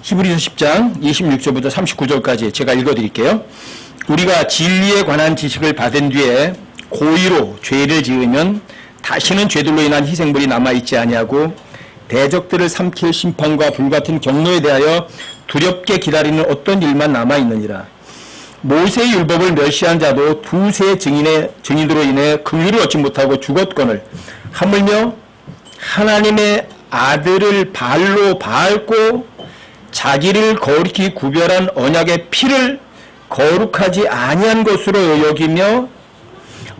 히브리서 10장 26절부터 39절까지 제가 읽어드릴게요. 우리가 진리에 관한 지식을 받은 뒤에 고의로 죄를 지으면 다시는 죄들로 인한 희생물이 남아있지 아니하고 대적들을 삼킬 심판과 불같은 경로에 대하여 두렵게 기다리는 어떤 일만 남아있느니라. 모세의 율법을 멸시한 자도 두세 증인으로 인해 긍휼을 얻지 못하고 죽었거늘 하물며 하나님의 아들을 발로 밟고 자기를 거룩히 구별한 언약의 피를 거룩하지 아니한 것으로 여기며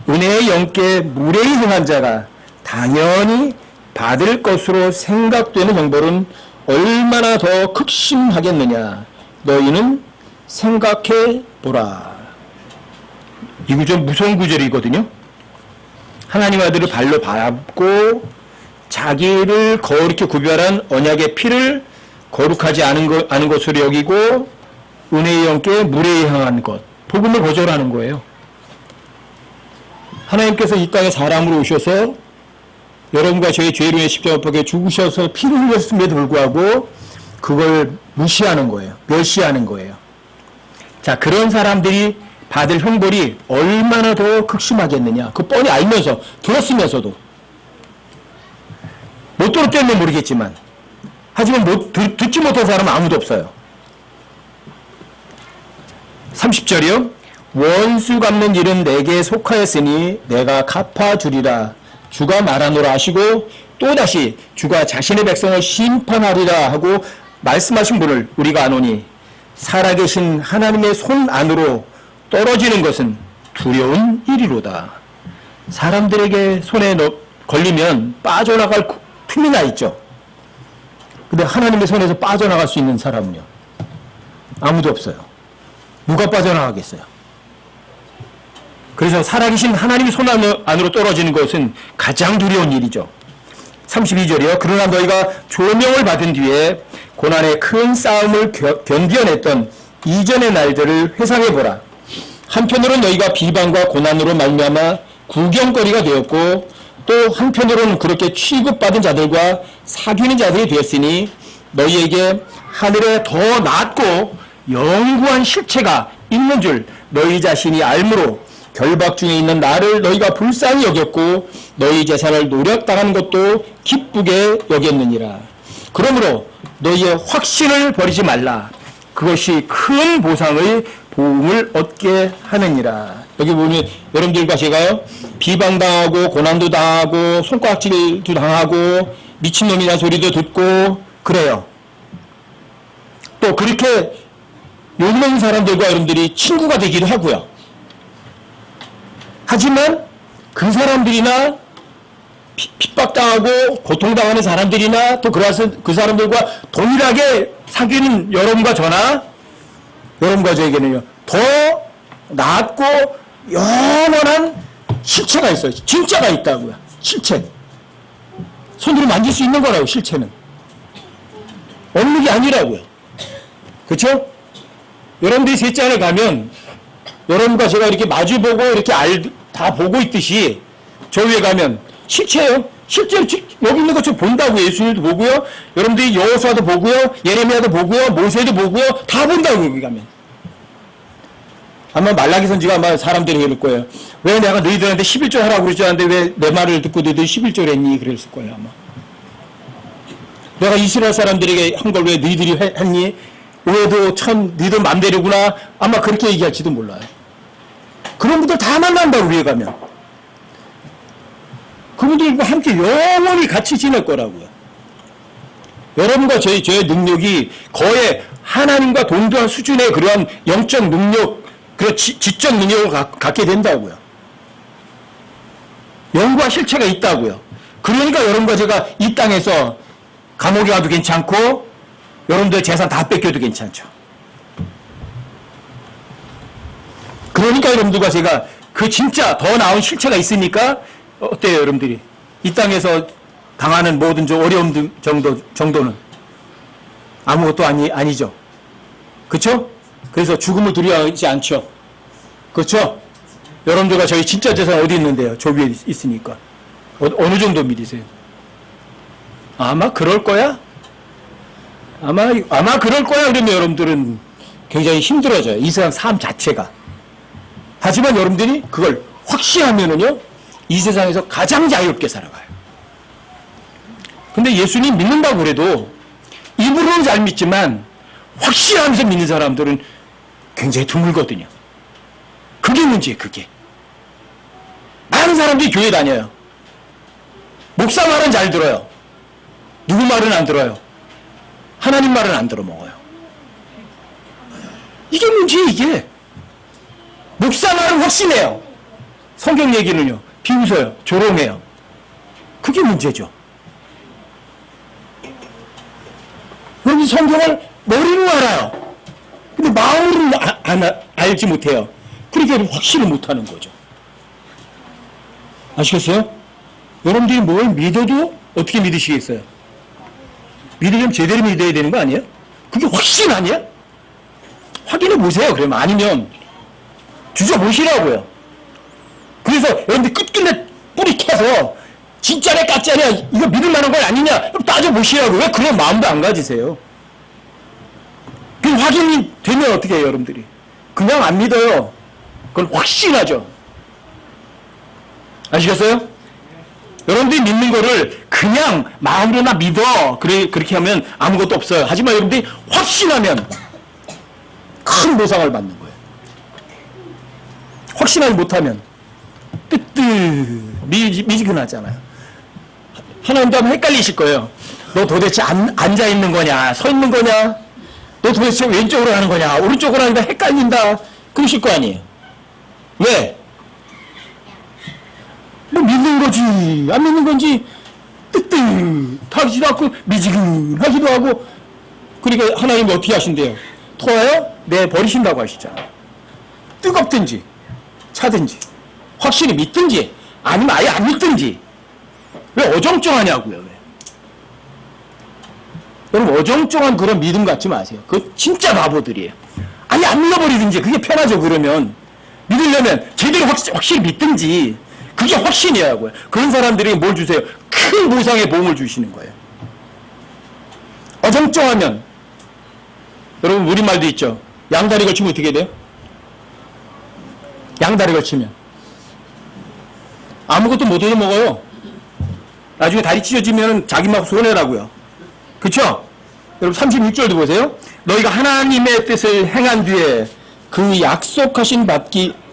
은혜의 영께 무례히 행한 자가 당연히 받을 것으로 생각되는 형벌은 얼마나 더 극심하겠느냐. 너희는 생각해 보라. 이 구절 무서운 구절이거든요. 하나님 아들을 발로 밟고 자기를 거룩히 구별한 언약의 피를 거룩하지 않은 것으로 여기고 은혜의 영께 무례히 행한 것. 복음을 거절하는 거예요. 하나님께서 이 땅에 사람으로 오셔서 여러분과 저의 죄로 인해 십자가에 죽으셔서 피를 흘렸음에도 불구하고 그걸 무시하는 거예요. 멸시하는 거예요. 자, 그런 사람들이 받을 형벌이 얼마나 더 극심하겠느냐. 그 뻔히 알면서, 들었으면서도. 못 들었다면 모르겠지만, 하지만 듣지 못한 사람은 아무도 없어요. 30절이요. 원수 갚는 일은 내게 속하였으니 내가 갚아주리라. 주가 말하노라 하시고 또다시 주가 자신의 백성을 심판하리라 하고 말씀하신 분을 우리가 아노니 살아계신 하나님의 손 안으로 떨어지는 것은 두려운 일이로다. 사람들에게 손에 걸리면 빠져나갈 틈이 나 있죠. 근데 하나님의 손에서 빠져나갈 수 있는 사람은요, 아무도 없어요. 누가 빠져나가겠어요? 그래서 살아계신 하나님의 손 안으로 떨어지는 것은 가장 두려운 일이죠. 32절이요. 그러나 너희가 조명을 받은 뒤에 고난의 큰 싸움을 견뎌냈던 이전의 날들을 회상해보라. 한편으로는 너희가 비방과 고난으로 말미암아 구경거리가 되었고 또 한편으로는 그렇게 취급받은 자들과 사귀는 자들이 되었으니 너희에게 하늘에 더 낮고 영구한 실체가 있는 줄 너희 자신이 알므로 결박 중에 있는 나를 너희가 불쌍히 여겼고 너희 재산을 노력당하는 것도 기쁘게 여겼느니라. 그러므로 너희의 확신을 버리지 말라. 그것이 큰 보상의 보응을 얻게 하느니라. 여기 보면 여러분들과 제가요, 비방당하고 고난도 당하고 손가락질도 당하고 미친놈이라는 소리도 듣고 그래요. 또 그렇게 욕먹는 사람들과 여러분들이 친구가 되기도 하고요. 하지만 그 사람들이나 핍박당하고 고통당하는 사람들이나 또 그 사람들과 동일하게 사귀는 여러분과 저나 여러분과 저에게는요, 더 낫고 영원한 실체가 있어요. 진짜가 있다고요. 실체. 손으로 만질 수 있는 거라고, 실체는. 없는 게 아니라고요. 그렇죠? 여러분들이 셋째안에 가면 여러분과 제가 이렇게 마주보고 이렇게 다 보고 있듯이 저 위에 가면 실체예요. 실제로 여기 있는 것처럼 본다고요. 예수님도 보고요. 여러분들이 여호수아도 보고요. 예레미야도 보고요. 모세도 보고요. 다 본다고요. 여기 가면. 아마 말라기 선지가 아마 사람들이 이럴 거예요. 왜 내가 너희들한테 11조 하라고 그러지 않는데 왜 내 말을 듣고 너희들이 11조를 했니? 그랬을 거예요. 아마. 내가 이스라엘 사람들에게 한 걸 왜 너희들이 했니? 왜도 참 너희들 맘대로구나. 아마 그렇게 얘기할지도 몰라요. 그런 분들 다 만난다고 위에 가면. 그분들과 함께 영원히 같이 지낼 거라고요. 여러분과 저의 능력이 거의 하나님과 동등한 수준의 그러한 영적 능력, 그런 지적 능력을 갖게 된다고요. 영과 실체가 있다고요. 그러니까 여러분과 제가 이 땅에서 감옥에 가도 괜찮고 여러분들 재산 다 뺏겨도 괜찮죠. 그러니까 여러분들과 제가 그 진짜 더 나은 실체가 있으니까 어때요, 여러분들이? 이 땅에서 당하는 모든 어려움 정도는 아무것도 아니죠. 그렇죠? 그래서 죽음을 두려워하지 않죠. 그렇죠? 여러분들과 저희 진짜 재산 어디 있는데요? 저 위에 있으니까. 어느 정도 믿으세요? 아마 그럴 거야? 아마 그럴 거야. 그러면 여러분들은 굉장히 힘들어져요. 이 세상 삶 자체가. 하지만 여러분들이 그걸 확신하면은요, 이 세상에서 가장 자유롭게 살아가요. 근데 예수님 믿는다고 그래도 입으로는 잘 믿지만 확신하면서 믿는 사람들은 굉장히 드물거든요. 그게 문제예요, 그게. 많은 사람들이 교회 다녀요. 목사 말은 잘 들어요. 누구 말은 안 들어요. 하나님 말은 안 들어먹어요. 이게 문제예요, 이게. 목사 말은 확신해요. 성경 얘기는요, 비웃어요. 조롱해요. 그게 문제죠. 여러분 성경을 머리로 알아요. 근데 마음으로 알지 못해요. 그러니까 확신을 못하는 거죠. 아시겠어요? 여러분들이 뭘 믿어도 어떻게 믿으시겠어요? 믿으려면 제대로 믿어야 되는 거 아니에요? 그게 확신 아니야? 확인해 보세요. 그러면 아니면 주저보시라고요. 그래서 여러분들 끝끝내 뿌리 캐서 진짜네 가짜네 이거 믿을 만한 건 아니냐 따져보시라고. 왜 그런 마음도 안 가지세요? 그 확인이 되면 어떻게 해요, 여러분들이? 그냥 안 믿어요. 그건 확신하죠. 아시겠어요? 여러분들이 믿는 거를 그냥 마음으로나 믿어. 그렇게 하면 아무것도 없어요. 하지만 여러분들이 확신하면 큰 보상을 받는 거예요. 확신하지 못하면 미지근하잖아요. 하나님도 하면 헷갈리실 거예요. 너 도대체 앉아 있는 거냐, 서 있는 거냐, 너 도대체 왼쪽으로 하는 거냐, 오른쪽으로 하는가 헷갈린다. 그러실 거 아니에요. 왜? 뭐 믿는 거지, 안 믿는 건지 뜨뜻하지도 않고 미지근하기도 하고. 그러니까 하나님이 어떻게 하신대요? 토하여 내버리신다고 하시잖아요. 뜨겁든지 차든지 확실히 믿든지 아니면 아예 안 믿든지. 왜 어정쩡하냐고요. 왜? 여러분 어정쩡한 그런 믿음 갖지 마세요. 그거 진짜 바보들이에요. 아예 안 믿어버리든지. 그게 편하죠. 그러면 믿으려면 제대로 확실히 믿든지. 그게 확신이라고요. 그런 사람들이 뭘 주세요? 큰 보상의 보험을 주시는 거예요. 어정쩡하면 여러분 우리말도 있죠. 양다리 걸치면 어떻게 돼요? 양다리 걸치면 아무것도 못 얻어먹어요. 나중에 다리 찢어지면 자기 막 손해라고요. 그쵸? 여러분 36절도 보세요. 너희가 하나님의 뜻을 행한 뒤에 그 약속하신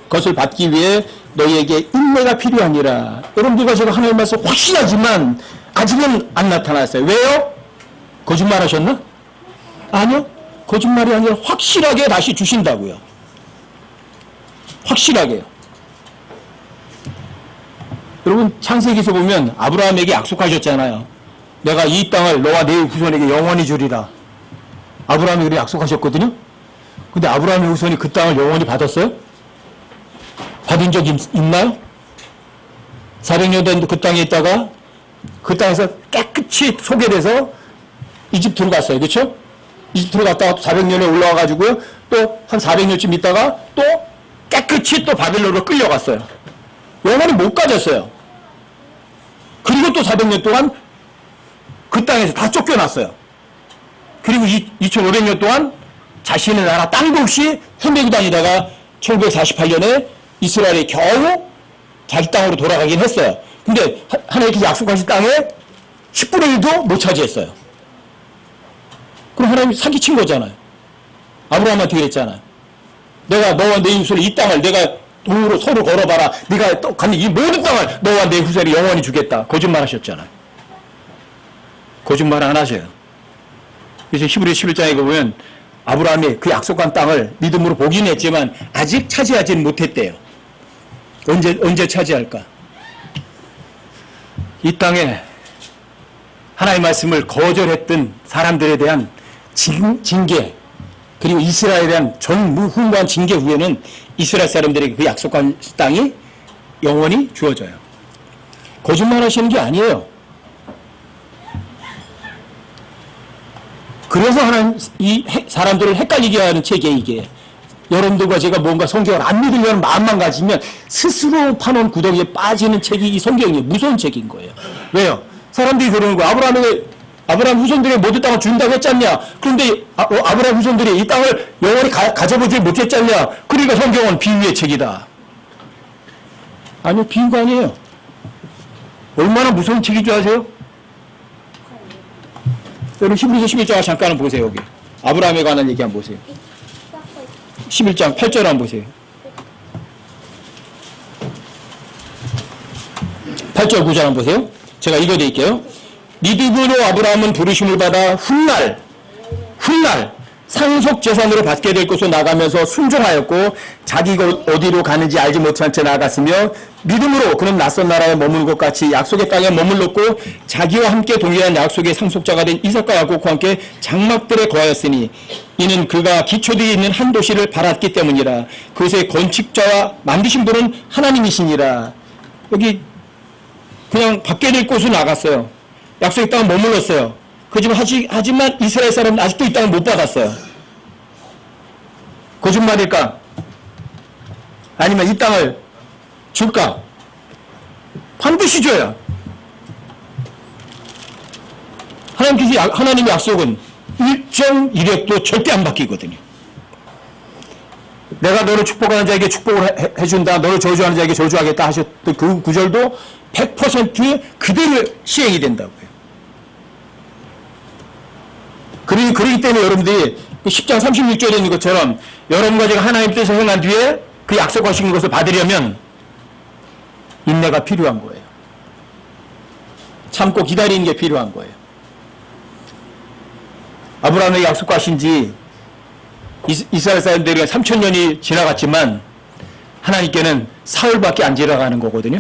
것을 받기 위해 너희에게 인내가 필요하니라. 여러분들과 제가 하나님 말씀 확신하지만 아직은 안 나타났어요. 왜요? 거짓말 하셨나? 아니요. 거짓말이 아니라 확실하게 다시 주신다고요. 확실하게요. 여러분 창세기에서 보면 아브라함에게 약속하셨잖아요. 내가 이 땅을 너와 네 후손에게 영원히 주리라. 아브라함이 그렇게 약속하셨거든요. 근데 아브라함의 후손이 그 땅을 영원히 받았어요? 받은 적 있나요? 400년 된 그 땅에 있다가 그 땅에서 깨끗이 소개돼서 이집트로 갔어요. 그렇죠? 이집트로 갔다가 또 400년에 올라와가지고요. 또 한 400년쯤 있다가 또 깨끗이 또 바벨론으로 끌려갔어요. 영원히 못 가졌어요. 그리고 또 400년 동안 그 땅에서 다 쫓겨났어요. 그리고 2500년 동안 자신의 나라 땅도 없이 헤매고 다니다가 1948년에 이스라엘이 겨우 자기 땅으로 돌아가긴 했어요. 근데 하나님께서 약속하신 땅에 10분의 1도 못 차지했어요. 그럼 하나님이 사기친 거잖아요. 아브라함한테 그랬잖아요. 내가 너와 내 후손이 이 땅을 내가 돈으로 서로 걸어봐라. 네가 또 갖는 이 모든 땅을 너와 내 후손이 영원히 주겠다. 거짓말 하셨잖아요. 거짓말 안 하셔요. 그래서 히브리 11장에 보면 아브라함이 그 약속한 땅을 믿음으로 보긴 했지만 아직 차지하지는 못했대요. 언제 차지할까? 이 땅에 하나님의 말씀을 거절했던 사람들에 대한 징계, 그리고 이스라엘에 대한 전무후무한 징계 후에는 이스라엘 사람들에게 그 약속한 땅이 영원히 주어져요. 거짓말 하시는 게 아니에요. 그래서 하나님 이 사람들을 헷갈리게 하는 책이 이게. 여러분들과 제가 뭔가 성경을 안 믿으려는 마음만 가지면 스스로 파놓은 구덩이에 빠지는 책이 이 성경이에요. 무서운 책인 거예요. 왜요? 사람들이 그러는 거예요. 아브라함에게 아브라함 후손들이 모두 땅을 준다고 했지 않냐? 그런데 아브라함 후손들이 이 땅을 영원히 가져보지 못했지 않냐? 그러니까 성경은 비유의 책이다. 아니요, 비유가 아니에요. 얼마나 무서운 책인 줄 아세요? 여러분 히브리서 11장 잠깐 보세요. 여기 아브라함에 관한 얘기 한번 보세요. 11장 8절 한번 보세요. 8절 9절 한번 보세요. 제가 읽어드릴게요. 믿음으로 아브라함은 부르심을 받아 훗날 상속재산으로 받게 될 곳으로 나가면서 순종하였고 자기가 어디로 가는지 알지 못한 채 나아갔으며 믿음으로 그는 낯선 나라에 머무는 것 같이 약속의 땅에 머물렀고 자기와 함께 동일한 약속의 상속자가 된 이삭과 야곱과 함께 장막들에 거하였으니 이는 그가 기초되어 있는 한 도시를 바랐기 때문이라. 그것의 건축자와 만드신 분은 하나님이시니라. 여기 그냥 받게 될 곳으로 나갔어요. 약속의 땅에 머물렀어요. 하지만 이스라엘 사람은 아직도 이 땅을 못 받았어요. 거짓말일까? 아니면 이 땅을 줄까? 반드시 줘야. 하나님의 약속은 일정 이력도 절대 안 바뀌거든요. 내가 너를 축복하는 자에게 축복을 해준다. 너를 저주하는 자에게 저주하겠다 하셨던 그 구절도 100% 그대로 시행이 된다고요. 그러기 때문에 여러분들이 10장 36절에 있는 것처럼 여러분과 제가 하나님 뜻을 행한 뒤에 그 약속하신 것을 받으려면 인내가 필요한 거예요. 참고 기다리는 게 필요한 거예요. 아브라함에게 약속하신 지 이스라엘 사람들이 3,000년이 지나갔지만 하나님께는 사흘밖에 안 지나가는 거거든요.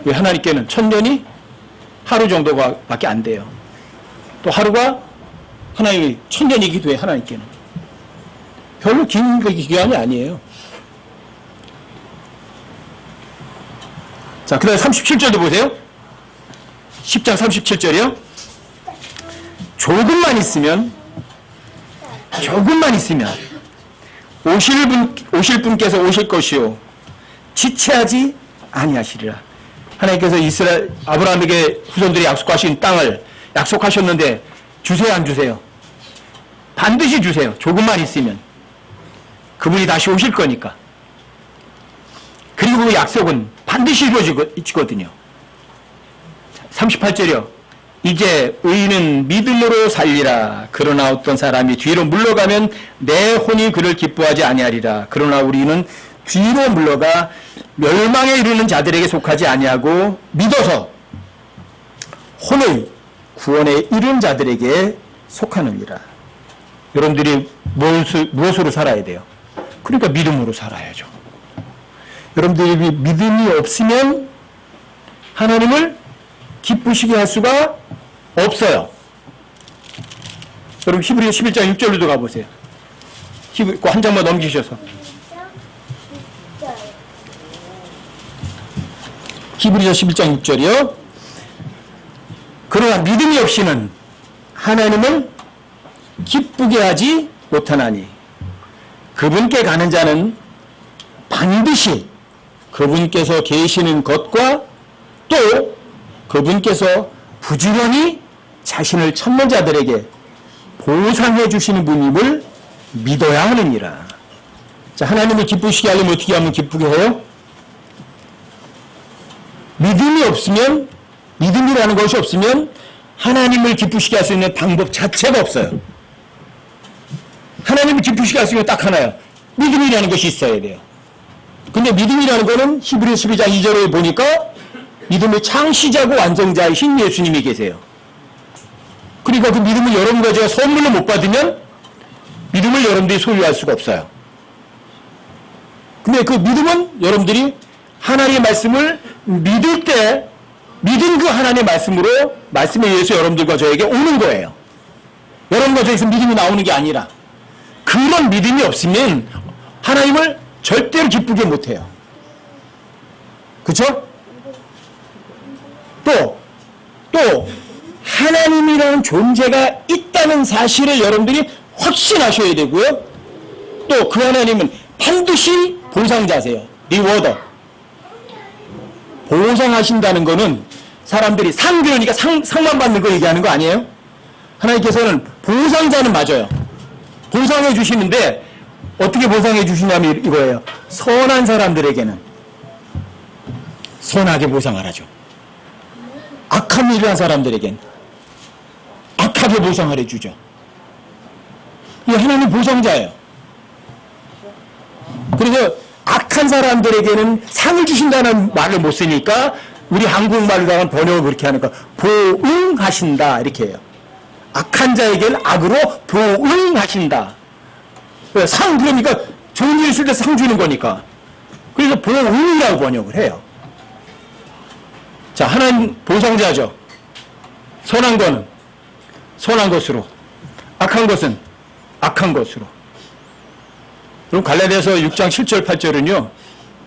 왜 하나님께는 1,000년이 하루 정도가 밖에 안 돼요. 또 하루가 하나님이 1,000년이기도 해. 하나님께는 별로 긴 기간이 아니에요. 자, 그 다음에 37절도 보세요. 10장 37절이요. 조금만 있으면 오실 분께서 오실 것이요 지체하지 아니하시리라. 하나님께서 아브라함에게 후손들이 약속하신 땅을 약속하셨는데 주세요, 안 주세요? 반드시 주세요. 조금만 있으면. 그분이 다시 오실 거니까. 그리고 그 약속은 반드시 이루어지거든요. 38절이요. 이제 의인은 믿음으로 살리라. 그러나 어떤 사람이 뒤로 물러가면 내 혼이 그를 기뻐하지 아니하리라. 그러나 우리는 뒤로 물러가 멸망에 이르는 자들에게 속하지 아니하고 믿어서 혼을 구원에 이른 자들에게 속하느니라. 여러분들이 무엇으로 살아야 돼요? 그러니까 믿음으로 살아야죠. 여러분들이 믿음이 없으면 하나님을 기쁘시게 할 수가 없어요. 여러분 히브리서 11장 6절로도 가보세요. 한 장만 넘기셔서. 히브리서 11장 6절이요. 그러나 믿음이 없이는 하나님을 기쁘게 하지 못하나니 그분께 가는 자는 반드시 그분께서 계시는 것과 또 그분께서 부지런히 자신을 찾는 자들에게 보상해 주시는 분임을 믿어야 하느니라. 자, 하나님을 기쁘시게 하려면 어떻게 하면 기쁘게 해요? 믿음이 없으면, 믿음이라는 것이 없으면 하나님을 기쁘시게 할 수 있는 방법 자체가 없어요. 하나님을 기쁘시게 할 수 있는 딱 하나예요. 믿음이라는 것이 있어야 돼요. 근데 믿음이라는 거는 히브리서 12장 2절에 보니까 믿음의 창시자고 완성자이신 예수님이 계세요. 그러니까 그 믿음을 여러분과 제가 선물로 못 받으면 믿음을 여러분들이 소유할 수가 없어요. 근데 그 믿음은 여러분들이 하나님의 말씀을 믿을 때 믿은 그 하나님의 말씀으로 말씀에 의해서 여러분들과 저에게 오는 거예요. 여러분과 저에게서 믿음이 나오는 게 아니라 그런 믿음이 없으면 하나님을 절대로 기쁘게 못해요. 그렇죠? 또 하나님이라는 존재가 있다는 사실을 여러분들이 확신하셔야 되고요. 또 그 하나님은 반드시 보상자세요. 리워더. 보상하신다는 거는 사람들이 상 그러니까 상만 받는 거 얘기하는 거 아니에요? 하나님께서는 보상자는 맞아요. 보상해 주시는데 어떻게 보상해 주시냐면 이거예요. 선한 사람들에게는 선하게 보상하라죠. 악한 일을 한 사람들에겐 악하게 보상을 해주죠. 이 하나님 보상자예요. 그래서 악한 사람들에게는 상을 주신다는 말을 못 쓰니까 우리 한국말로다가 번역을 그렇게 하는 거 보응하신다 이렇게 해요. 악한 자에게는 악으로 보응하신다. 상 그러니까 좋은 일 있을 때 상 주는 거니까. 그래서 보응이라고 번역을 해요. 자, 하나님 보상자죠. 선한 거는 선한 것으로, 악한 것은 악한 것으로. 그럼 갈라디아서 6장 7절 8절은요.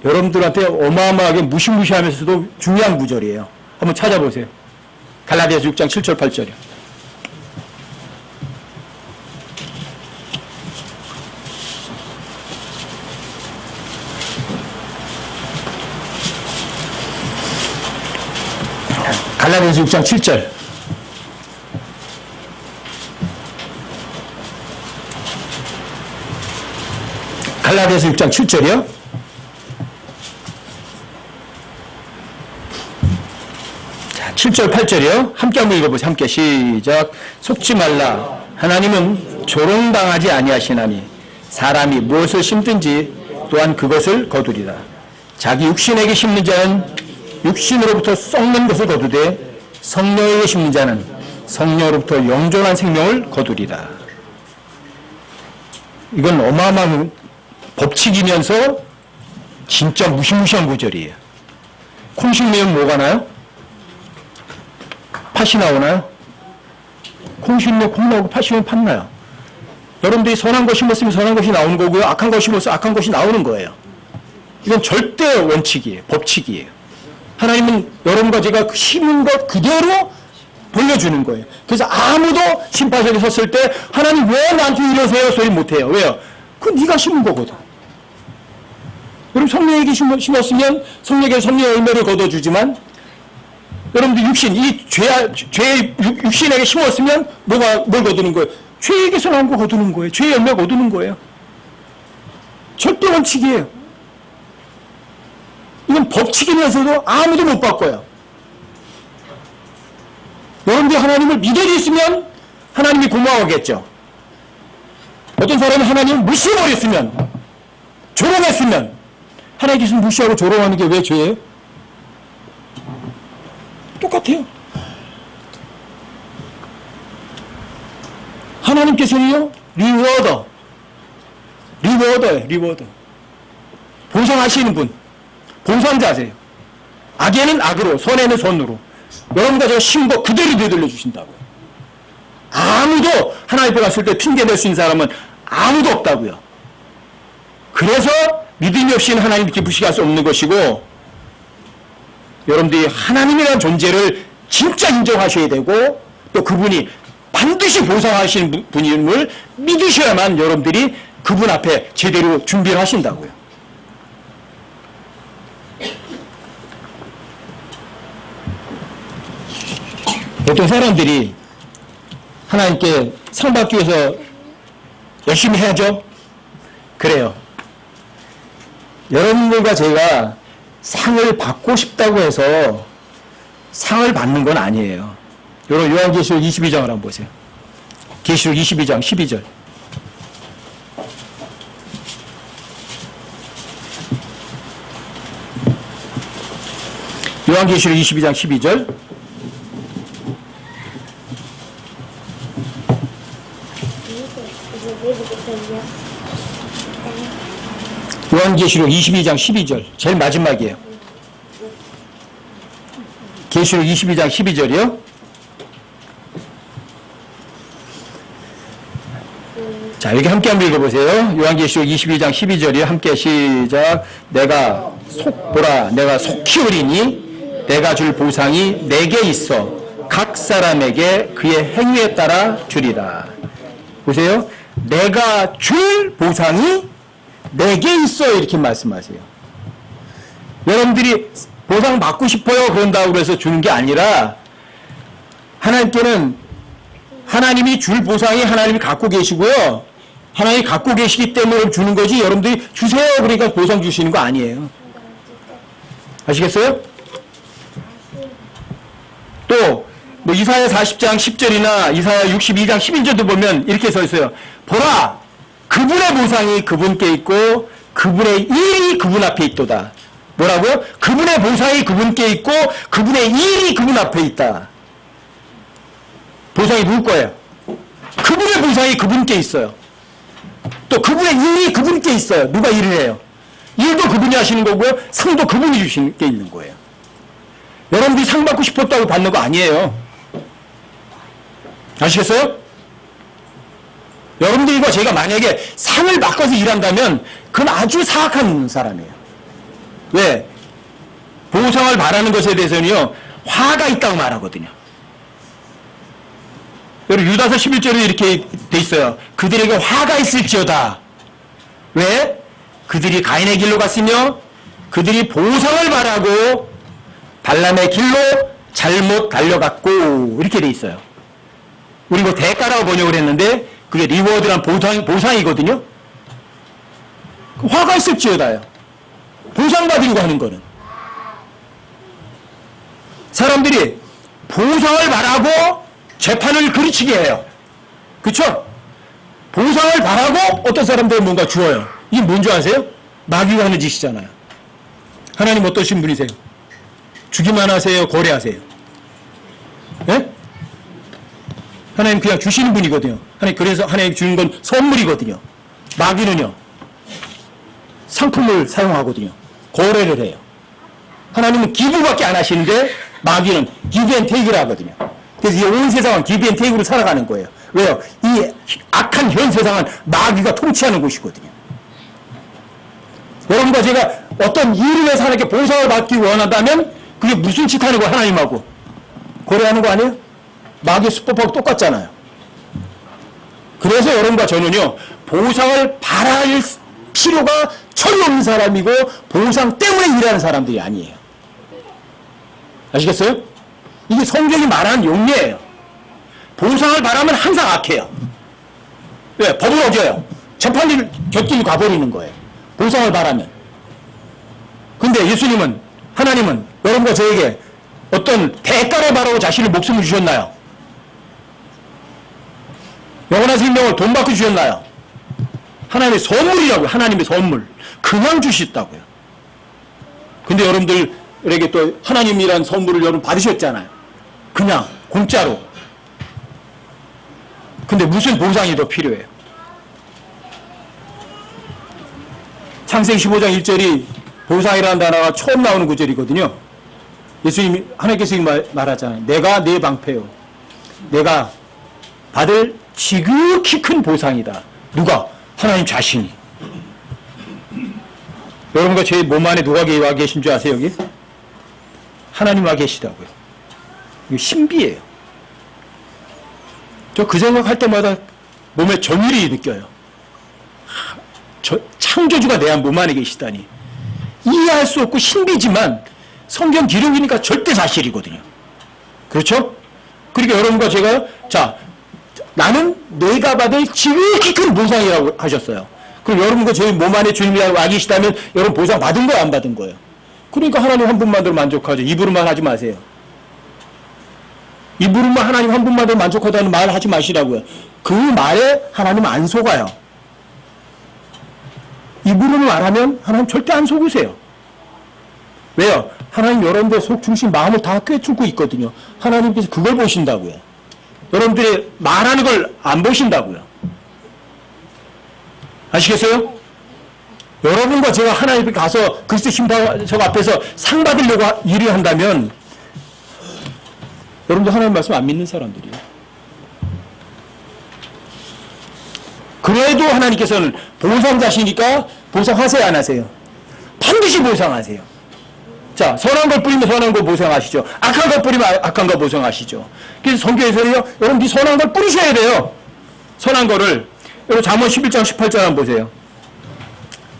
여러분들한테 어마어마하게 무시무시하면서도 중요한 구절이에요. 한번 찾아보세요. 갈라디아서 6장 7절 8절이요. 갈라디아서 6장 7절. 갈라디아서 6장 7절이요. 자, 7절 8절이요. 함께 한번 읽어보세요. 함께 시작. 속지 말라. 하나님은 조롱당하지 아니하시나니 사람이 무엇을 심든지 또한 그것을 거두리라. 자기 육신에게 심는 자는 육신으로부터 썩는 것을 거두되 성령에게 심는 자는 성령으로부터 영존한 생명을 거두리라. 이건 어마어마한 법칙이면서 진짜 무시무시한 구절이에요. 콩 심으면 뭐가 나요? 팥이 나오나요? 콩 심으면 콩 나오고 팥 심으면 팥 나요. 여러분들이 선한 것 심었으면 선한 것이 나오는 거고요. 악한 것 심었으면 악한 것이 나오는 거예요. 이건 절대 원칙이에요. 법칙이에요. 하나님은 여러분과 제가 심은 것 그대로 돌려주는 거예요. 그래서 아무도 심판석에 섰을 때 하나님 왜 나한테 이러세요? 소리 못해요. 왜요? 그건 네가 심은 거거든. 여러분 성령에게 심었으면 성령에게 성령의 열매를 거둬주지만 여러분들 육신, 이 죄의 육신에게 심었으면 뭘 거두는 거예요? 죄에게서 나온 거 거두는 거예요. 죄의 열매 거두는 거예요. 절대 원칙이에요. 이건 법칙이면서도 아무도 못 바꿔요. 여러분들이 하나님을 믿어주시면 하나님이 고마워하겠죠. 어떤 사람이 하나님을 무시해버렸으면, 조롱했으면, 하나님께서 무시하고 조롱하는 게 왜 죄예요? 똑같아요. 하나님께서는요, 리워더. 보상하시는 분. 보상자세요. 악에는 악으로, 선에는 선으로. 여러분과 제가 신 거 그대로 되돌려 주신다고요. 아무도 하나님 앞에 갔을 때 핑계 댈 수 있는 사람은 아무도 없다고요. 그래서 믿음이 없이는 하나님 기쁘시게 할 수 없는 것이고, 여러분들이 하나님이라는 존재를 진짜 인정하셔야 되고, 또 그분이 반드시 보상하시는 분임을 믿으셔야만 여러분들이 그분 앞에 제대로 준비를 하신다고요. 보통 사람들이 하나님께 상 받기 위해서 열심히 해야죠? 그래요. 여러분들과 제가 상을 받고 싶다고 해서 상을 받는 건 아니에요. 여러분 요한계시록 22장을 한번 보세요. 계시록 22장 12절. 요한계시록 22장 12절. 요한계시록 22장 12절 제일 마지막이에요. 계시록 22장 12절이요. 자, 여기 함께 한번 읽어보세요. 요한계시록 22장 12절이요. 함께 시작. 내가 속히 오리니 내가 줄 보상이 내게 있어 각 사람에게 그의 행위에 따라 주리라. 보세요. 내가 줄 보상이 내게 있어 이렇게 말씀하세요. 여러분들이 보상 받고 싶어요 그런다고 그래서 주는 게 아니라 하나님께는 하나님이 줄 보상이 하나님이 갖고 계시고요. 하나님이 갖고 계시기 때문에 주는 거지 여러분들이 주세요 그러니까 보상 주시는 거 아니에요. 아시겠어요? 또 뭐 이사야 40장 10절이나 이사야 62장 11절도 보면 이렇게 써 있어요. 보라 그분의 보상이 그분께 있고 그분의 일이 그분 앞에 있도다. 뭐라고요? 그분의 보상이 그분께 있고 그분의 일이 그분 앞에 있다. 보상이 누구 거예요? 그분의 보상이 그분께 있어요. 또 그분의 일이 그분께 있어요. 누가 일을 해요? 일도 그분이 하시는 거고요. 상도 그분이 주시는 게 있는 거예요. 여러분들이 상 받고 싶었다고 받는 거 아니에요. 아시겠어요? 여러분들과 제가 만약에 상을 바꿔서 일한다면 그건 아주 사악한 사람이에요. 왜? 보상을 바라는 것에 대해서는요. 화가 있다고 말하거든요. 여러분 유다서 11절에 이렇게 돼 있어요. 그들에게 화가 있을지어다. 왜? 그들이 가인의 길로 갔으며 그들이 보상을 바라고 발람의 길로 잘못 달려갔고 이렇게 돼 있어요. 우리 뭐 대가라고 번역을 했는데 그게 리워드란 보상이거든요. 화가 있을지어다요. 보상받으려고 하는 거는. 사람들이 보상을 바라고 재판을 그르치게 해요. 그렇죠? 보상을 바라고 어떤 사람들은 뭔가 주어요. 이게 뭔지 아세요? 마귀가 하는 짓이잖아요. 하나님 어떠신 분이세요? 주기만 하세요? 거래하세요? 예? 하나님 그냥 주시는 분이거든요. 하나님 그래서 하나님 주는 건 선물이거든요. 마귀는요. 상품을 사용하거든요. 거래를 해요. 하나님은 기부밖에 안 하시는데 마귀는 기브 앤 테이크를 하거든요. 그래서 이 온 세상은 기브 앤 테이크로 살아가는 거예요. 왜요? 이 악한 현 세상은 마귀가 통치하는 곳이거든요. 여러분과 제가 어떤 일을 해서 하나님께 보상을 받기 원한다면 그게 무슨 짓 하는 거야 하나님하고? 거래하는 거 아니에요? 마귀 수법하고 똑같잖아요. 그래서 여러분과 저는요 보상을 바랄 필요가 전혀 없는 사람이고 보상 때문에 일하는 사람들이 아니에요. 아시겠어요? 이게 성경이 말하는 용례예요. 보상을 바라면 항상 악해요. 왜? 법을 어겨요. 재판을 곁길로 가버리는 거예요. 보상을 바라면. 근데 예수님은 하나님은 여러분과 저에게 어떤 대가를 바라고 자신의 목숨을 주셨나요? 영원한 생명을 돈 받고 주셨나요? 하나님의 선물이라고요. 하나님의 선물. 그냥 주셨다고요. 근데 여러분들에게 또 하나님이란 선물을 여러분 받으셨잖아요. 그냥 공짜로. 근데 무슨 보상이 더 필요해요? 창세기 15장 1절이 보상이라는 단어가 처음 나오는 구절이거든요. 예수님이 하나님께서 말하잖아요. 내가 내 방패요. 내가 받을 지극히 큰 보상이다. 누가? 하나님 자신이. 여러분과 제 몸 안에 누가 와 계신 줄 아세요? 여기? 하나님 와 계시다고요. 이거 신비예요. 저 그 생각할 때마다 몸에 정율이 느껴요. 창조주가 내 몸 안에 계시다니. 이해할 수 없고 신비지만 성경 기록이니까 절대 사실이거든요. 그렇죠? 그러니까 여러분과 제가 자 나는 내가 받을 지극히 큰 보상이라고 하셨어요. 그럼 여러분과 저희 몸 안에 주님이 와 계시다면 여러분 보상 받은 거예요? 안 받은 거예요? 그러니까 하나님 한 분만으로 만족하죠. 입으로만 하지 마세요. 입으로만 하나님 한 분만으로 만족하다는 말 하지 마시라고요. 그 말에 하나님 안 속아요. 입으로만 말하면 하나님 절대 안 속으세요. 왜요? 하나님 여러분들 속 중심 마음을 다 꿰뚫고 있거든요. 하나님께서 그걸 보신다고요. 여러분들이 말하는 걸 안 보신다고요. 아시겠어요? 여러분과 제가 하나님 앞에 가서 그리스도 심판석 앞에서 상 받으려고 일을 한다면 여러분들 하나님 말씀 안 믿는 사람들이에요. 그래도 하나님께서는 보상자시니까 보상하세요 안 하세요? 반드시 보상하세요. 자, 선한 걸 뿌리면 선한 걸 보상하시죠. 악한 걸 뿌리면 악한 걸 보상하시죠. 그래서 성경에서는요, 여러분 이 선한 걸 뿌리셔야 돼요. 선한 거를. 여러분 잠언 11장 18절 한번 보세요.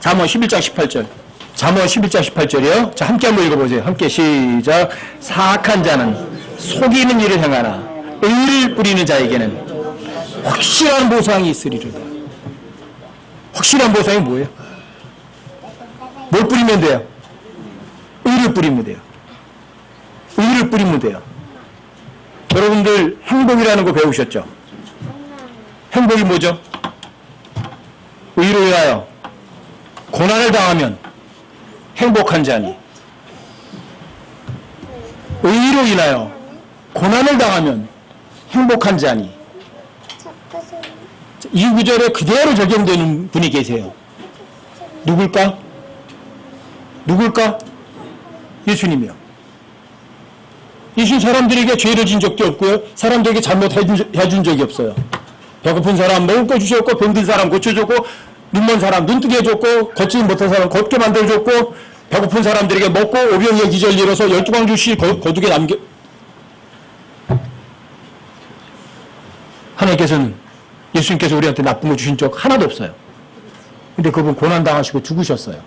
잠언 11장 18절. 잠언 11장 18절이요. 자, 함께 한번 읽어보세요. 함께 시작. 사악한 자는 속이는 일을 행하나 의를 뿌리는 자에게는 확실한 보상이 있으리로다. 확실한 보상이 뭐예요? 뭘 뿌리면 돼요? 의를 뿌리면 돼요. 의를 뿌리면 돼요. 여러분들 행복이라는 거 배우셨죠? 행복이 뭐죠? 의로 인하여 고난을 당하면 행복한 자니, 의로 인하여 고난을 당하면 행복한 자니. 이 구절에 그대로 적용되는 분이 계세요. 누굴까? 누굴까? 예수님이요. 예수님 사람들에게 죄를 진 적도 없고요. 사람들에게 잘못해준 적이 없어요. 배고픈 사람 먹을 거 주셨고, 병든 사람 고쳐줬고, 눈먼 사람 눈 뜨게 해줬고, 걷지 못한 사람 걷게 만들어줬고, 배고픈 사람들에게 먹고 오병이어 기절 이뤄서 12광주 씨 거두게 남겨. 하나님께서는, 예수님께서 우리한테 나쁜 거 주신 적 하나도 없어요. 근데 그분 고난 당하시고 죽으셨어요.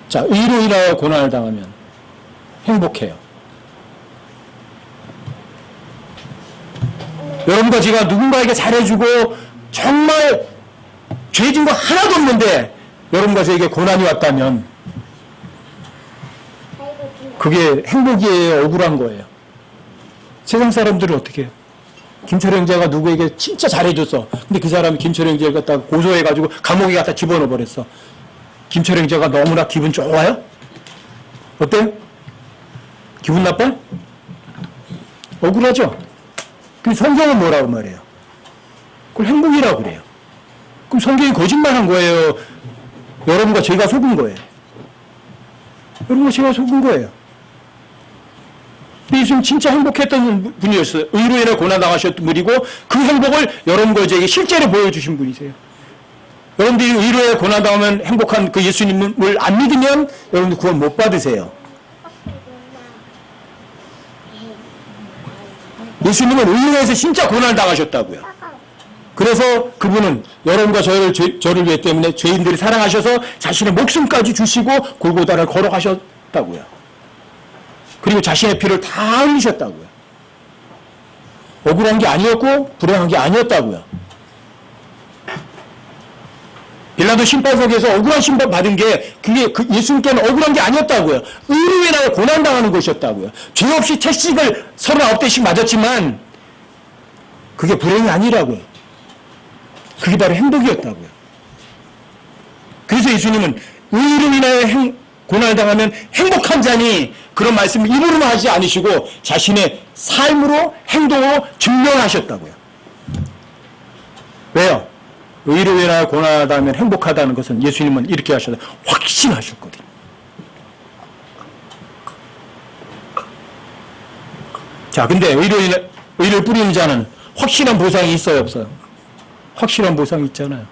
자, 의로 인하여 고난을 당하면 행복해요. 여러분과 제가 누군가에게 잘해주고 정말 죄진 거 하나도 없는데 여러분과 저에게 고난이 왔다면 그게 행복이에요? 억울한 거예요? 세상 사람들은 어떻게 해요? 김철영 형제가 누구에게 진짜 잘해줬어. 근데 그 사람이 김철영 형제를 갖다가 고소해가지고 감옥에 갖다 집어넣어 버렸어. 김철영 형제가 너무나 기분 좋아요? 어때요? 기분 나빠요? 억울하죠? 그 성경은 뭐라고 말해요? 그걸 행복이라고 그래요. 그럼 성경이 거짓말한 거예요? 여러분과 제가 속은 거예요? 여러분과 제가 속은 거예요. 예수님 진짜 행복했던 분이었어요. 의로 인해 고난당하셨던 분이고 그 행복을 여러분과 저에게 실제로 보여주신 분이세요. 여러분들이 의로 인해 고난당하면 행복한 그 예수님을 안 믿으면 여러분들 구원 못 받으세요. 예수님은 의로 인해서 진짜 고난을 당하셨다고요. 그래서 그분은 여러분과 저를 위해 때문에 죄인들이 사랑하셔서 자신의 목숨까지 주시고 골고다를 걸어가셨다고요. 그리고 자신의 피를 다 흘리셨다고요. 억울한 게 아니었고 불행한 게 아니었다고요. 빌라도 심판석에서 억울한 심판 받은 게 그게 예수님께는 억울한 게 아니었다고요. 의로 인하여 고난당하는 것이었다고요. 죄 없이 채찍을 39대씩 맞았지만 그게 불행이 아니라고요. 그게 바로 행복이었다고요. 그래서 예수님은 의로 인하여 고난을 당하면 행복한 자니 그런 말씀을 입으로만 하지 않으시고 자신의 삶으로 행동으로 증명하셨다고요. 왜요? 의로 인하여 고난을 당하면 행복하다는 것은 예수님은 이렇게 하셨다. 확신하셨거든요. 자, 근데 의를 뿌리는 자는 확실한 보상이 있어요, 없어요? 확실한 보상이 있잖아요.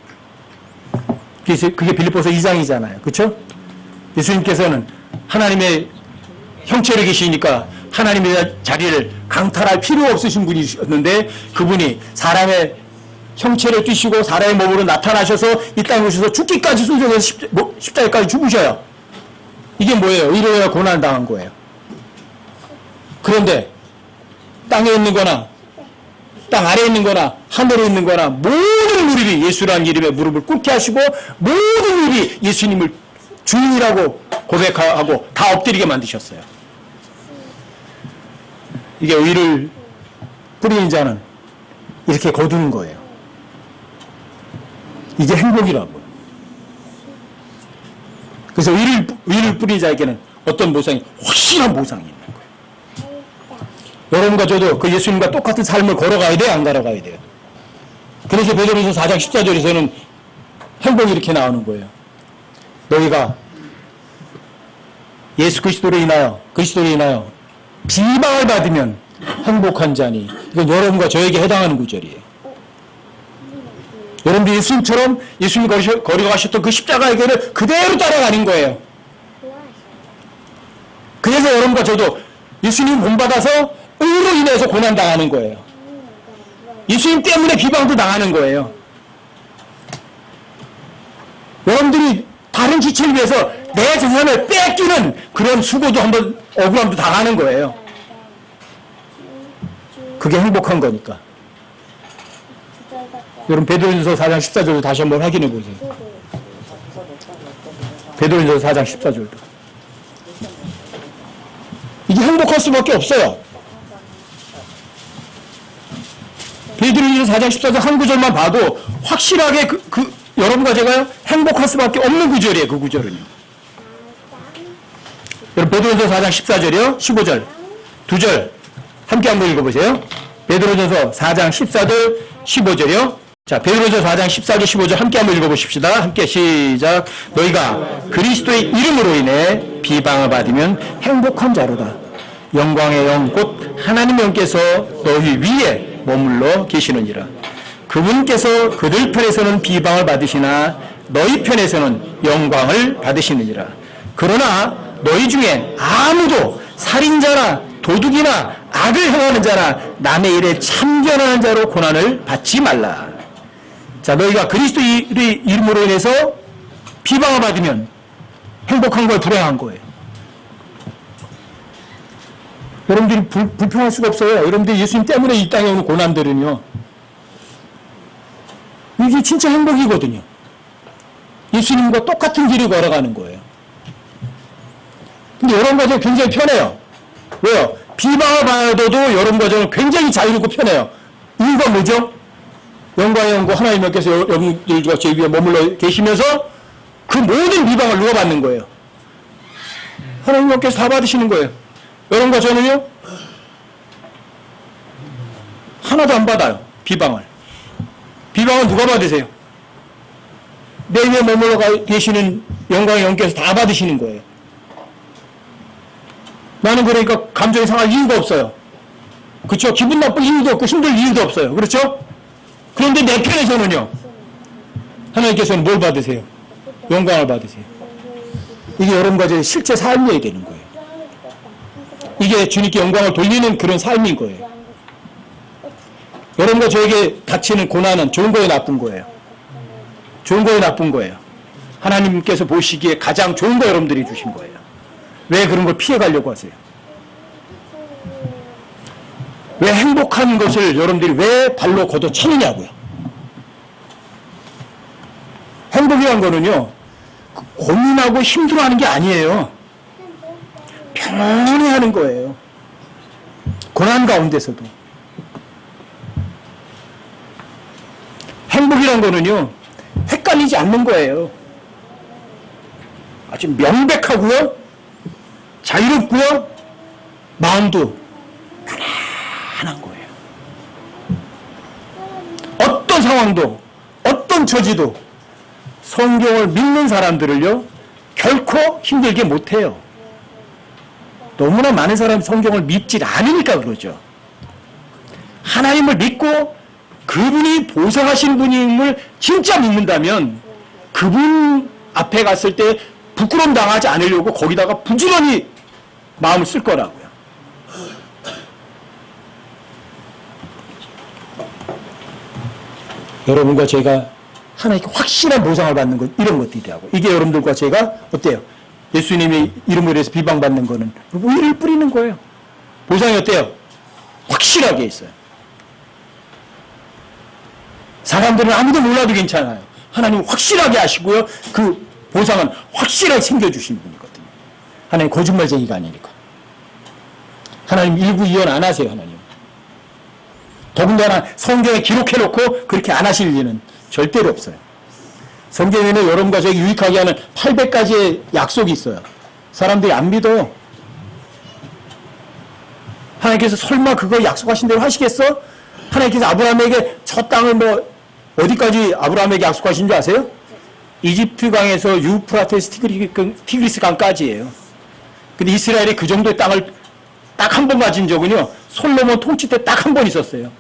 그게 빌립보서 2장이잖아요. 그렇죠? 예수님께서는 하나님의 형체로 계시니까 하나님의 자리를 강탈할 필요 없으신 분이셨는데 그분이 사람의 형체를 띠시고 사람의 몸으로 나타나셔서 이 땅에 오셔서 죽기까지 순종해서 십자가까지 죽으셔요. 이게 뭐예요? 의로 인하여 고난을 당한 거예요. 그런데 땅에 있는 거나 땅 아래에 있는 거나 하늘에 있는 거나 모든 무릎이 예수라는 이름에 무릎을 꿇게 하시고 모든 무릎이 예수님을 주인이라고 고백하고 다 엎드리게 만드셨어요. 이게 의를 뿌리는 자는 이렇게 거두는 거예요. 이게 행복이라고요. 그래서 의를 뿌리는 자에게는 어떤 보상이 확실한 보상이 있는 거예요. 여러분과 저도 그 예수님과 똑같은 삶을 걸어가야 돼요? 안 걸어가야 돼요? 그래서 베드로전서 4장 14절에서는 행복이 이렇게 나오는 거예요. 너희가 예수 그리스도로 인하여 비방을 받으면 행복한 자니. 이건 여러분과 저에게 해당하는 구절이에요. 여러분들 예수님처럼 예수님이 걸어가셨던 그 십자가의 길을 그대로 따라가는 거예요. 그래서 여러분과 저도 예수님 본받아서 의로 인해서 고난당하는 거예요. 예수님 때문에 비방도 당하는 거예요. 여러분들이 다른 다른 지체를 위해서 내 재산을 뺏기는 그런 수고도 한번 억울함도 당하는 거예요. 그게 행복한 거니까. 여러분 베드로전서 4장 14절도 다시 한번 확인해 보세요. 베드로전서 4장 14절도. 이게 행복할 수밖에 없어요. 베드로전서 4장 14절 한 구절만 봐도 확실하게 여러분과 제가요 행복할 수밖에 없는 구절이에요. 그 구절은요. 여러분 베드로전서 4장 14절이요. 15절. 두 절 함께 한번 읽어보세요. 베드로전서 4장 14절 15절이요. 자, 베드로전서 4장 14절 15절 함께 한번 읽어보십시다. 함께 시작. 너희가 그리스도의 이름으로 인해 비방을 받으면 행복한 자로다. 영광의 영 곧 하나님의 영께서 너희 위에 머물러 계시느니라. 그분께서 그들 편에서는 비방을 받으시나 너희 편에서는 영광을 받으시느니라. 그러나 너희 중에 아무도 살인자나 도둑이나 악을 행하는 자나 남의 일에 참견하는 자로 고난을 받지 말라. 자, 너희가 그리스도의 이름으로 인해서 비방을 받으면 행복한 거예요, 불행한 거예요? 여러분들이 불평할 수가 없어요. 여러분들이 예수님 때문에 이 땅에 오는 고난들은요, 이게 진짜 행복이거든요. 예수님과 똑같은 길을 걸어가는 거예요. 근데 여러분 과정은 굉장히 편해요. 왜요? 비방을 받아도 여러분 과정은 굉장히 자유롭고 편해요. 이유가 뭐죠? 영광의 영고 하나님께서 여러분들과 제 위에 머물러 계시면서 그 모든 비방을 누가 받는 거예요? 하나님께서 다 받으시는 거예요. 여러분과 저는요? 하나도 안 받아요. 비방을. 비방은 누가 받으세요? 내 위에 머물러 계시는 영광의 영께서 다 받으시는 거예요. 나는 그러니까 감정이 상할 이유가 없어요. 그렇죠? 기분 나쁠 이유도 없고 힘들 이유도 없어요. 그렇죠? 그런데 내 편에서는요. 하나님께서는 뭘 받으세요? 영광을 받으세요. 이게 여러분과 제 실제 삶이어야 되는 거예요. 이게 주님께 영광을 돌리는 그런 삶인 거예요. 여러분과 저에게 닥치는 고난은 좋은 거예요, 나쁜 거예요? 좋은 거예요, 나쁜 거예요? 하나님께서 보시기에 가장 좋은 거 여러분들이 주신 거예요. 왜 그런 걸 피해 가려고 하세요? 왜 행복한 것을 여러분들이 왜 발로 걷어차느냐고요? 행복이란 거는요, 고민하고 힘들어하는 게 아니에요. 편안히 하는 거예요. 고난 가운데서도. 행복이란 거는요, 헷갈리지 않는 거예요. 아주 명백하고요, 자유롭고요, 마음도 편안한 거예요. 어떤 상황도, 어떤 처지도 성경을 믿는 사람들을요, 결코 힘들게 못해요. 너무나 많은 사람이 성경을 믿지 않으니까 그러죠. 하나님을 믿고 그분이 보상하신 분임을 진짜 믿는다면 그분 앞에 갔을 때 부끄러움 당하지 않으려고 거기다가 부지런히 마음을 쓸 거라고요. 여러분과 제가 하나님께 확실한 보상을 받는 것, 이런 것들이라고. 이게 여러분들과 제가 어때요? 예수님의 이름으로 해서 비방받는 거는 의를 뿌리는 거예요. 보상이 어때요? 확실하게 있어요. 사람들은 아무도 몰라도 괜찮아요. 하나님 확실하게 아시고요. 그 보상은 확실하게 챙겨주시는 분이거든요. 하나님 거짓말쟁이가 아니니까. 하나님 일구이연 안 하세요, 하나님. 더군다나 성경에 기록해놓고 그렇게 안 하실 일은 절대로 없어요. 성경에는 여러분과 저에게 유익하게 하는 800가지의 약속이 있어요. 사람들이 안 믿어. 하나님께서 설마 그거 약속하신 대로 하시겠어? 하나님께서 아브라함에게 저 땅을 뭐 어디까지 아브라함에게 약속하신 줄 아세요? 이집트 강에서 유프라테스 티그리스 강까지예요. 근데 이스라엘이 그 정도의 땅을 딱 한 번 가진 적은요, 솔로몬 통치 때 딱 한 번 있었어요.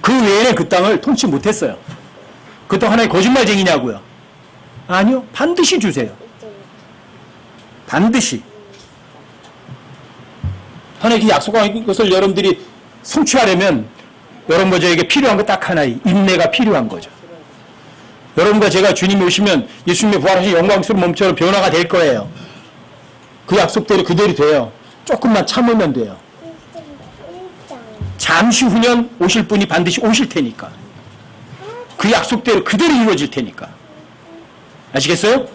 그 외에는 그 땅을 통치 못했어요. 그 땅 하나님 거짓말쟁이냐고요? 아니요, 반드시 주세요. 반드시. 하나님께 약속한 것을 여러분들이 성취하려면 여러분과 저에게 필요한 거 딱 하나의 인내가 필요한 거죠. 여러분과 제가 주님이 오시면 예수님의 부활하신 영광스러운 몸처럼 변화가 될 거예요. 그 약속대로 그대로 돼요. 조금만 참으면 돼요. 잠시 후면 오실 분이 반드시 오실 테니까. 그 약속대로 그대로 이루어질 테니까. 아시겠어요?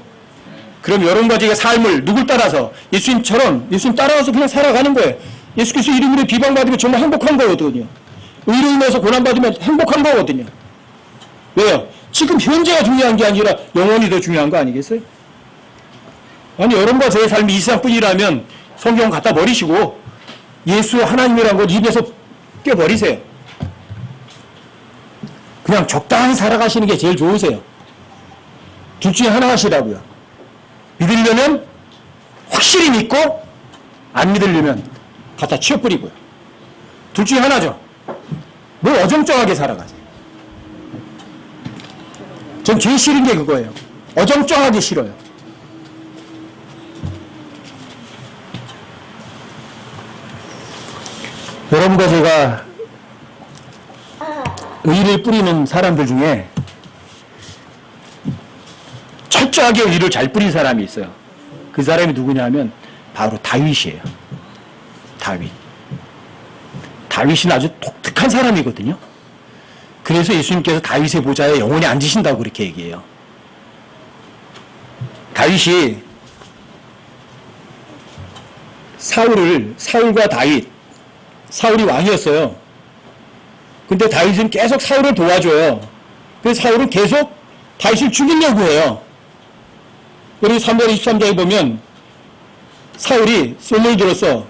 그럼 여러분과 제가 삶을 누굴 따라서 예수님처럼 예수님 따라가서 그냥 살아가는 거예요. 예수께서 이름으로 비방받으면 정말 행복한 거거든요. 의로인에서 고난받으면 행복한 거거든요. 왜요? 지금 현재가 중요한 게 아니라 영원히 더 중요한 거 아니겠어요? 아니 여러분과 저의 삶이 이 세상뿐이라면 성경 갖다 버리시고 예수 하나님이라는 걸 입에서 떼버리세요. 그냥 적당히 살아가시는 게 제일 좋으세요. 둘 중에 하나 하시라고요. 믿으려면 확실히 믿고 안 믿으려면 갖다 치워버리고요. 둘 중에 하나죠. 뭐 어정쩡하게 살아가세요. 전 제일 싫은 게 그거예요. 어정쩡하게 싫어요. 여러분과 제가 의를 뿌리는 사람들 중에 철저하게 의를 잘 뿌린 사람이 있어요. 그 사람이 누구냐면 바로 다윗이에요. 다윗. 다윗은 아주 독특한 사람이거든요. 그래서 예수님께서 다윗의 보좌에 영원히 앉으신다고 그렇게 얘기해요. 다윗이 사울과 다윗, 사울이 왕이었어요. 근데 다윗은 계속 사울을 도와줘요. 그래서 사울은 계속 다윗을 죽이려고 해요. 그리고 3절 23절에 보면 사울이 소문을 들었어.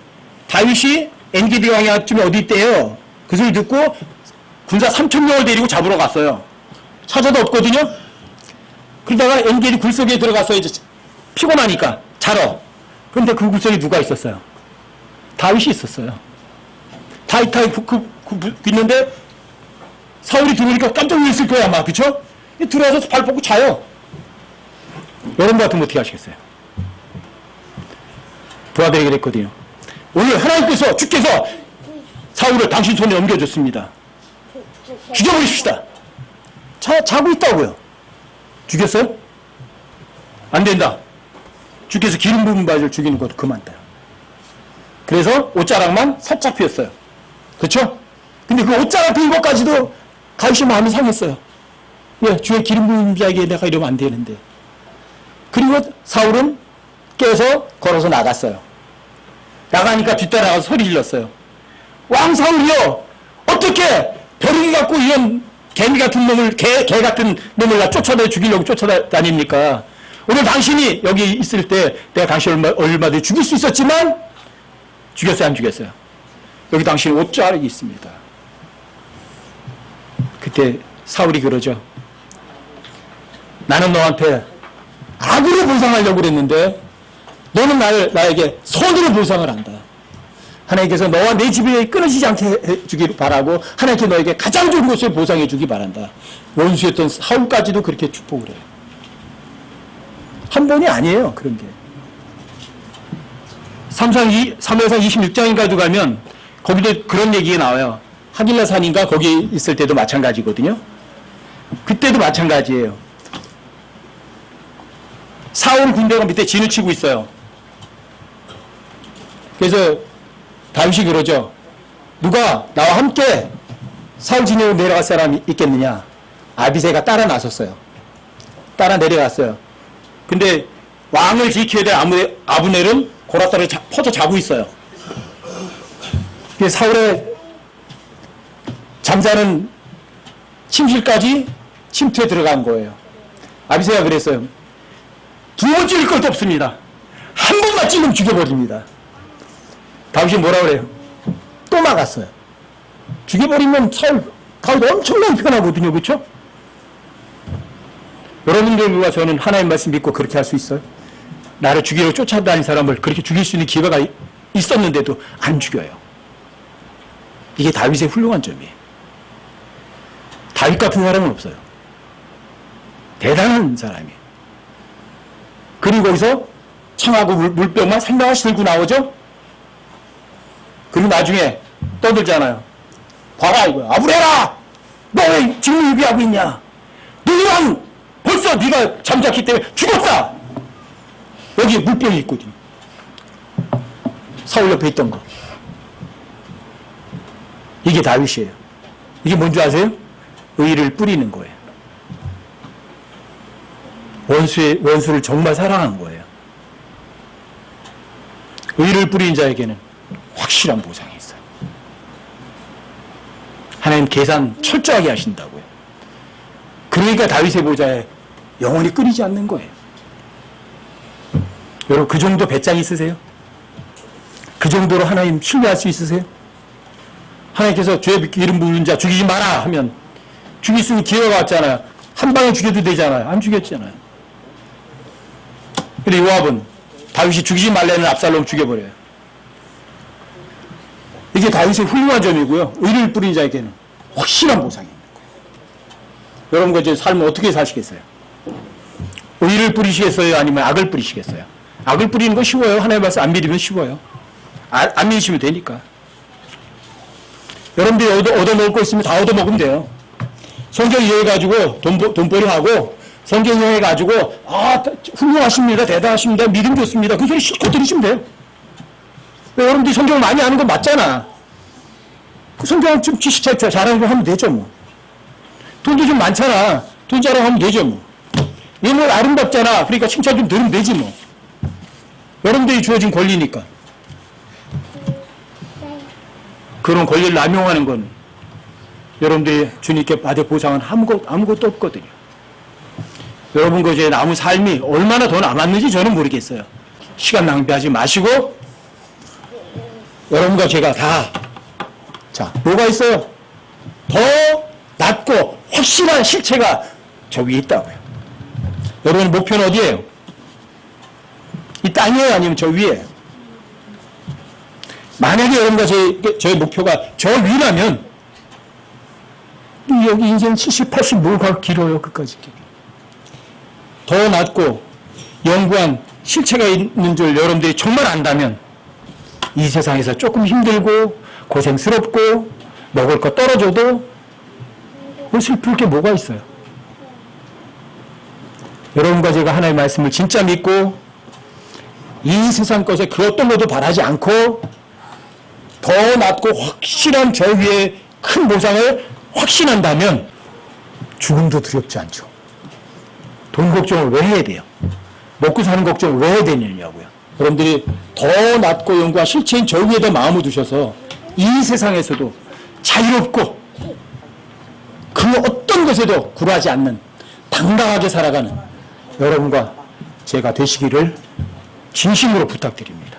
다윗이 엔게디 광야쯤에 어디 있대요. 그 소리 듣고 군사 3,000명을 데리고 잡으러 갔어요. 찾아도 없거든요. 그러다가 엔게디 굴속에 들어가서 이제 피곤하니까 자러. 그런데 그 굴속에 누가 있었어요? 다윗이 있었어요. 다윗 있는데 사울이 들어오니까 깜짝 놀랐을 거야 아마. 그쵸? 들어와서 발 뻗고 자요. 여러분 같으면 어떻게 하시겠어요? 부하들에게 그랬거든요. 오늘 하나님께서 주께서 사울을 당신 손에 넘겨줬습니다. 죽여버리십시다. 자고 있다고요. 죽였어요? 안 된다. 주께서 기름 부은 바위를 죽이는 것도 그만다. 그래서 옷자락만 살짝 피웠어요. 그렇죠? 근데 그 옷자락 피운 것까지도 다윗이 마음이 상했어요. 왜? 주의 기름 부은 자에게 내가 이러면 안 되는데. 그리고 사울은 깨서 걸어서 나갔어요. 나가니까 뒤따라가서 소리 질렀어요. 왕 사울이요! 어떻게 벼룩이 갖고 이런 개미 같은 놈을, 개 같은 놈을 다 쫓아내 죽이려고 쫓아다닙니까? 오늘 당신이 여기 있을 때 내가 당신을 얼마든지 죽일 수 있었지만 죽였어요, 안 죽였어요? 여기 당신 옷자락이 있습니다. 그때 사울이 그러죠. 나는 너한테 악으로 보상하려고 그랬는데 너는 나에게 선으로 보상을 한다. 하나님께서 너와 내 집에 끊어지지 않게 해주길 바라고 하나님께 너에게 가장 좋은 것을 보상해 주기 바란다. 원수였던 사울까지도 그렇게 축복을 해요. 한 번이 아니에요. 그런 게. 사무엘상 26장인가도 가면 거기도 그런 얘기가 나와요. 하길라산인가 거기 있을 때도 마찬가지거든요. 그때도 마찬가지예요. 사울 군대가 밑에 진을 치고 있어요. 그래서 다윗이 그러죠. 누가 나와 함께 사울 진영으로 내려갈 사람이 있겠느냐. 아비새가 따라 나섰어요. 따라 내려갔어요. 근데 왕을 지켜야 될 아브넬은 고라타를 퍼져 자고 있어요. 사울의 잠자는 침실까지 침투에 들어간 거예요. 아비새가 그랬어요. 두 번 찔릴 것도 없습니다. 한 번만 찔르면 죽여버립니다. 다윗이 뭐라 그래요? 또 막았어요. 죽여버리면 다윗 엄청나게 편하거든요. 그렇죠? 여러분들과 저는 하나님 말씀 믿고 그렇게 할 수 있어요? 나를 죽이려고 쫓아다닌 사람을 그렇게 죽일 수 있는 기회가 있었는데도 안 죽여요. 이게 다윗의 훌륭한 점이에요. 다윗 같은 사람은 없어요. 대단한 사람이에요. 그리고 거기서 창하고 물병만 살며시 들고 나오죠? 그리고 나중에 떠들잖아요. 봐라 이거야. 아브레라! 너 왜 지금 얘기하고 있냐? 너희랑 네가 잠잤기 때문에 죽었다. 여기 물병이 있거든요. 사울 옆에 있던 거. 이게 다윗이에요. 이게 뭔지 아세요? 의를 뿌리는 거예요. 원수를 정말 사랑한 거예요. 의를 뿌리는 자에게는 확실한 보상이 있어요. 하나님 계산 철저하게 하신다고요. 그러니까 다윗의 보좌에 영원히 끊이지 않는 거예요. 여러분, 그 정도 배짱 있으세요? 그 정도로 하나님 신뢰할 수 있으세요? 하나님께서 죄의 기름 부은 자 죽이지 마라 하면 죽일 수 있는 기회가 왔잖아요. 한 방에 죽여도 되잖아요. 안 죽였잖아요. 근데 요압은 다윗이 죽이지 말라는 압살롬 죽여버려요. 이게 다윗의 훌륭한 점이고요. 의를 뿌린 자에게는 확실한 보상이 있는 거예요. 여러분과 제 삶을 어떻게 사시겠어요? 의를 뿌리시겠어요? 아니면 악을 뿌리시겠어요? 악을 뿌리는 거 쉬워요. 하나님의 말씀 안 믿으면 쉬워요. 안 믿으시면 되니까. 여러분들이 얻어먹을 거 있으면 다 얻어먹으면 돼요. 성경 이해해가지고 돈벌이 하고 성경 이해해가지고 훌륭하십니다. 대단하십니다. 믿음 좋습니다. 그 소리 실컷 들으시면 돼요. 여러분들이 성경을 많이 아는 건 맞잖아. 그 성경 좀 지식 잘하는 거 하면 되죠 뭐. 돈도 좀 많잖아. 돈 자랑하면 되죠 뭐. 얘는 아름답잖아. 그러니까 칭찬 좀 들으면 되지 뭐. 여러분들이 주어진 권리니까. 그런 권리를 남용하는 건 여러분들이 주님께 받을 보상은 아무것도 없거든요. 여러분 그제 남은 삶이 얼마나 더 남았는지 저는 모르겠어요. 시간 낭비하지 마시고 여러분과 제가 자 뭐가 있어요? 더 낫고 확실한 실체가 저 위에 있다고요. 여러분 목표는 어디예요? 이 땅이에요? 아니면 저 위에요? 만약에 여러분과 저의 목표가 저 위라면 여기 인생 70, 80 뭐가 길어요 끝까지. 더 낫고 영구한 실체가 있는 줄 여러분들이 정말 안다면 이 세상에서 조금 힘들고 고생스럽고 먹을 거 떨어져도 뭐 슬플 게 뭐가 있어요. 여러분과 제가 하나님의 말씀을 진짜 믿고 이 세상 것에 그 어떤 것도 바라지 않고 더 낫고 확실한 저 위에 큰 보상을 확신한다면 죽음도 두렵지 않죠. 돈 걱정을 왜 해야 돼요? 먹고 사는 걱정을 왜 해야 되느냐고요. 여러분들이 더 낫고 영구한 실체인 저 위에다 마음을 두셔서 이 세상에서도 자유롭고 그 어떤 것에도 굴하지 않는 당당하게 살아가는 여러분과 제가 되시기를 진심으로 부탁드립니다.